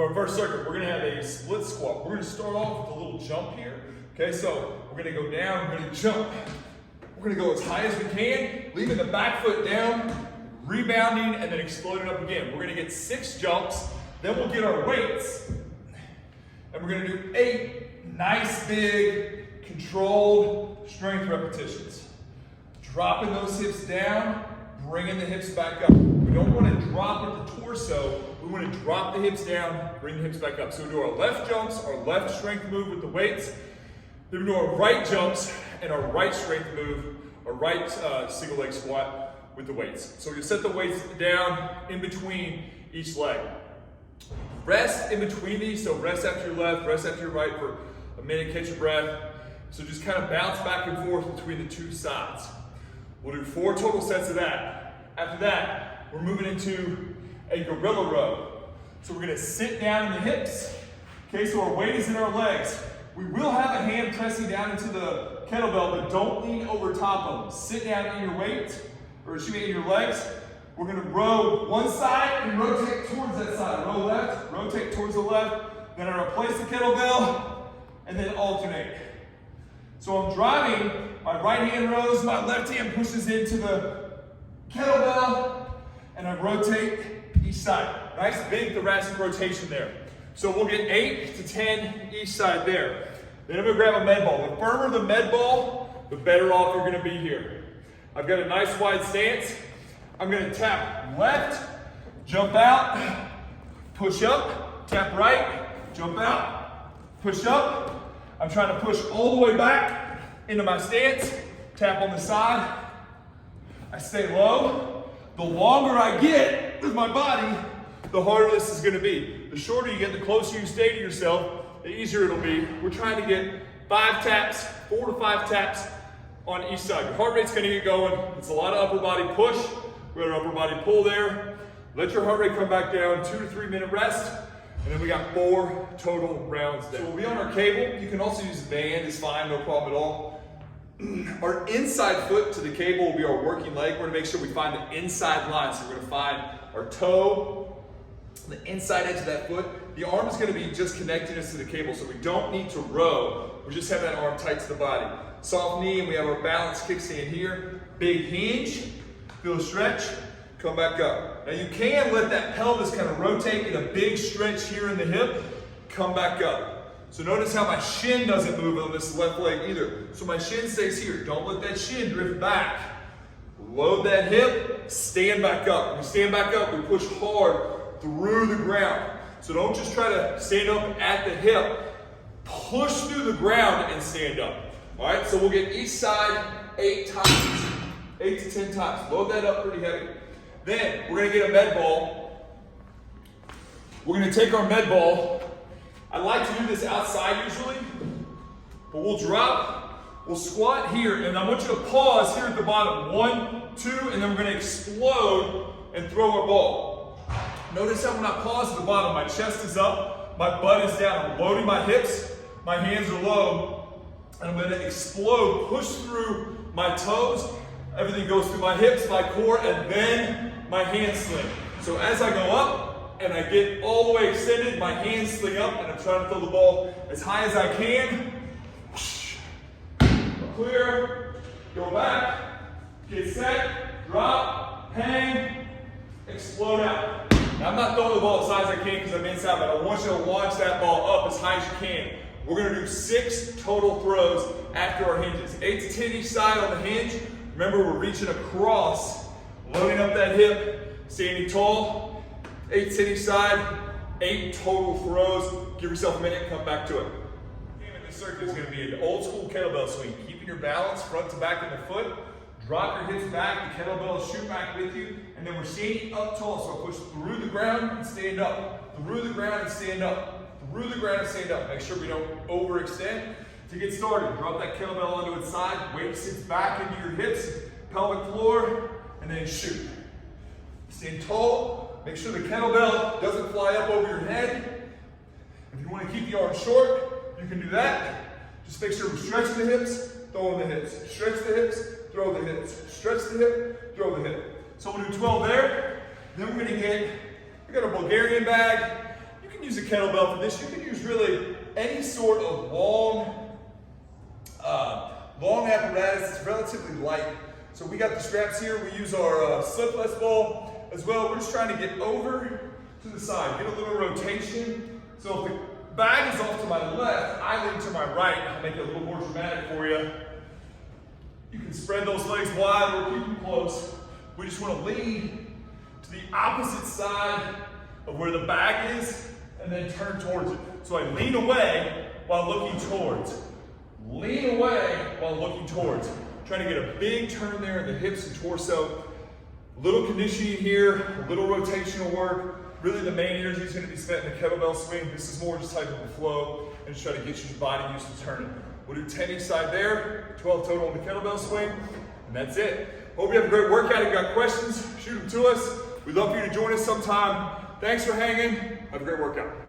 For our first circuit, we're gonna have a split squat. We're gonna start off with a little jump here. Okay, so we're gonna go down, we're gonna jump. We're gonna go as high as we can, leaving the back foot down, rebounding, and then exploding up again. We're gonna get 6 jumps, then we'll get our weights, and we're gonna do 8 nice, big, controlled strength repetitions. Dropping those hips down, bringing the hips back up. We don't want to drop at the torso. We want to drop the hips down, bring the hips back up. So we do our left jumps, our left strength move with the weights. Then we do our right jumps and our right strength move, our right single leg squat with the weights. So you set the weights down in between each leg. Rest in between these, so rest after your left, rest after your right for a minute, catch your breath. So just kind of bounce back and forth between the two sides. We'll do 4 total sets of that. After that, we're moving into a gorilla row. So we're gonna sit down in the hips. Okay, so our weight is in our legs. We will have a hand pressing down into the kettlebell, but don't lean over top of them. Sit down in your weight, or excuse me, in your legs. We're gonna row one side and rotate towards that side. Row left, rotate towards the left. Then I replace the kettlebell, and then alternate. So I'm driving, my right hand rows, my left hand pushes into the kettlebell, and I rotate each side. Nice big thoracic rotation there. So we'll get 8 to 10 each side there. Then I'm gonna grab a med ball. The firmer the med ball, the better off you're gonna be here. I've got a nice wide stance. I'm gonna tap left, jump out, push up, tap right, jump out, push up. I'm trying to push all the way back into my stance, tap on the side. I stay low. The longer I get with my body, the harder this is gonna be. The shorter you get, the closer you stay to yourself, the easier it'll be. We're trying to get 5 taps, 4 to 5 taps on each side. Your heart rate's gonna get going. It's a lot of upper body push. We got an upper body pull there. Let your heart rate come back down, 2 to 3 minute rest. And then we got 4 total rounds there. So we'll be on our cable. You can also use a band, it's fine, no problem at all. Our inside foot to the cable will be our working leg. We're gonna make sure we find the inside line. So we're gonna find our toe, the inside edge of that foot. The arm is gonna be just connecting us to the cable, so we don't need to row. We just have that arm tight to the body. Soft knee, and we have our balance kickstand here. Big hinge, feel a stretch. Come back up. Now you can let that pelvis kind of rotate in a big stretch here in the hip. Come back up. So notice how my shin doesn't move on this left leg either. So my shin stays here. Don't let that shin drift back. Load that hip, stand back up. When we stand back up, we push hard through the ground. So don't just try to stand up at the hip. Push through the ground and stand up. All right, so we'll get each side 8 times. 8 to 10 times. Load that up pretty heavy. Then we're gonna get a med ball. We're gonna take our med ball. I like to do this outside usually, but we'll drop, we'll squat here, and I want you to pause here at the bottom. 1, 2, and then we're gonna explode and throw our ball. Notice how when I pause at the bottom, my chest is up, my butt is down. I'm loading my hips, my hands are low, and I'm gonna explode, push through my toes. Everything goes through my hips, my core, and then my hand sling. So as I go up and I get all the way extended, my hands sling up and I'm trying to throw the ball as high as I can. Clear, go back, get set, drop, hang, explode out. Now I'm not throwing the ball as high as I can because I'm inside, but I want you to launch that ball up as high as you can. We're gonna do 6 total throws after our hinges. 8 to 10 each side on the hinge. Remember, we're reaching across, loading up that hip, standing tall, 8 to 10 each side, 8 total throws. Give yourself a minute, come back to it. In this circuit is gonna be an old school kettlebell swing. Keeping your balance front to back in the foot, drop your hips back, the kettlebell will shoot back with you, and then we're standing up tall, so push through the ground and stand up, through the ground and stand up, through the ground and stand up. Make sure we don't overextend. To get started, drop that kettlebell onto its side, weight sits back into your hips, pelvic floor, and then shoot. Stand tall, make sure the kettlebell doesn't fly up over your head. If you want to keep the arm short, you can do that. Just make sure we stretch the hips, throw in the hips. Stretch the hips, throw the hips. Stretch the hip, throw the hip. So we'll do 12 there. Then we're gonna get, we got a Bulgarian bag. You can can use a kettlebell for this. You can use really any sort of long apparatus. It's relatively light. So we got the straps here. We use our surplus ball as well. We're just trying to get over to the side, get a little rotation. So if the bag is off to my left, I lean to my right. I'll make it a little more dramatic for you. You can spread those legs wide or keep them close. We just want to lean to the opposite side of where the bag is and then turn towards it. So I lean away while looking towards. Lean away while looking towards. Trying to get a big turn there in the hips and torso. A little conditioning here, a little rotational work. Really the main energy is going to be spent in the kettlebell swing. This is more just type of a flow and just try to get your body used to turning. We'll do 10 each side there, 12 total on the kettlebell swing, and that's it. Hope you have a great workout. If you got questions, shoot them to us. We'd love for you to join us sometime. Thanks for hanging. Have a great workout.